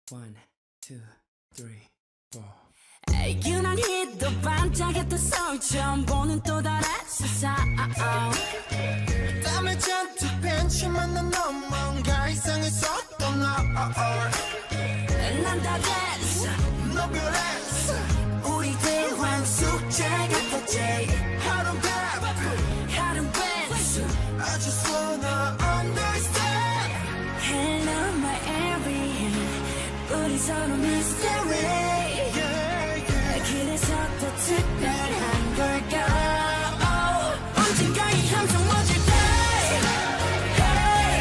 One, two, three, four. 유난히도 반짝였던 서울 처음 보는 또 다른 세상 땀을 잔뜩 벤치만 난 넌 뭔가 이상했었던 너 난 다 됐어 너 변했어 우리 대화는 숙제 같았지 하루는 바쁘 하루는 뺐어 I just wanna understand Hello my everything 우리 서로 mystery yeah, yeah. 그래서 더 특별한 걸까 언젠가 이 함성 멎을 때 hey.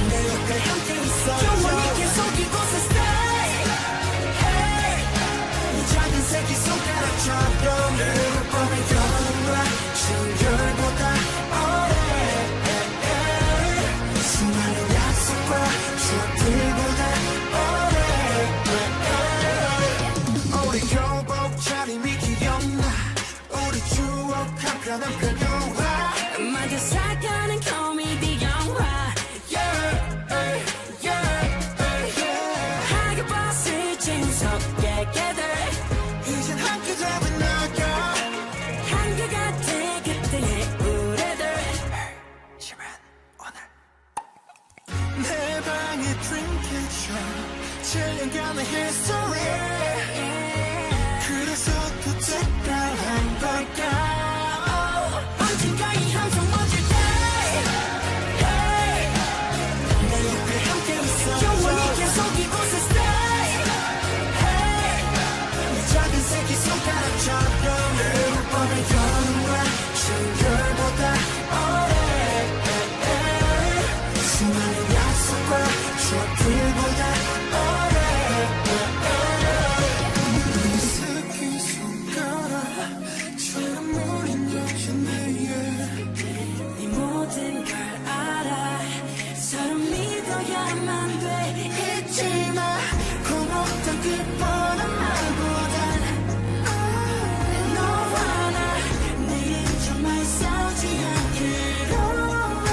내 옆에 함께 있어 영원히 계속 이곳에 stay hey. 이 작은 새끼 손가락처럼 늘 뻔히 겨울과 신결보다 오래 수많은 약속과 추억들보다 우리 교복 차림이 기억나 우리 추억 한편한 변화 마저 살아가는 코미디 영화 yeah, yeah, yeah. 하게 봤을 재무섭게 깨들 이젠 함께 잡은 나가 한계가 돼 그때의 우레들 지만 오늘 내 방의 dream catcher 7년간의 history 그래서 더 특별한 걸까 언젠가 이 함성 멎을 때 hey. 내 옆에 함께 있어 영원히 계속 이곳에 stay hey. 이 작은 새끼 손가락처럼 늘 뻔한 겨울과 신결보다 오래 수많은 약속과 추억들보다 오래 네 새끼손가락처럼 우린 여전해 네 모든 걸 알아 서로 믿어야만 돼 잊지마 고맙던 그 뻔한 말보단 너와 나 내일은 정말 싸우지 않기로 해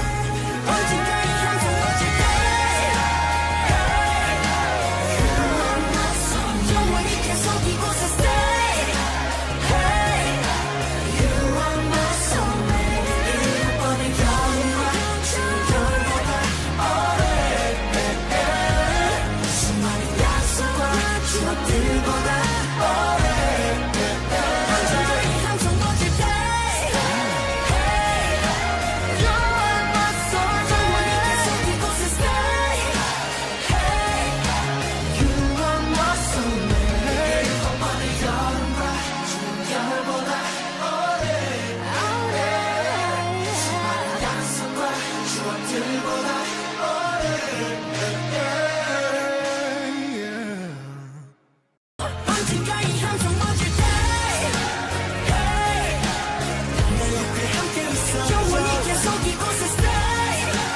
언젠가 이 함성 멎을 때 영원히 계속 이곳에 stay hey. You are my soulmate 이룰 뻔한 겨울과 신결보다 오래 수많은 약속과 추억들보다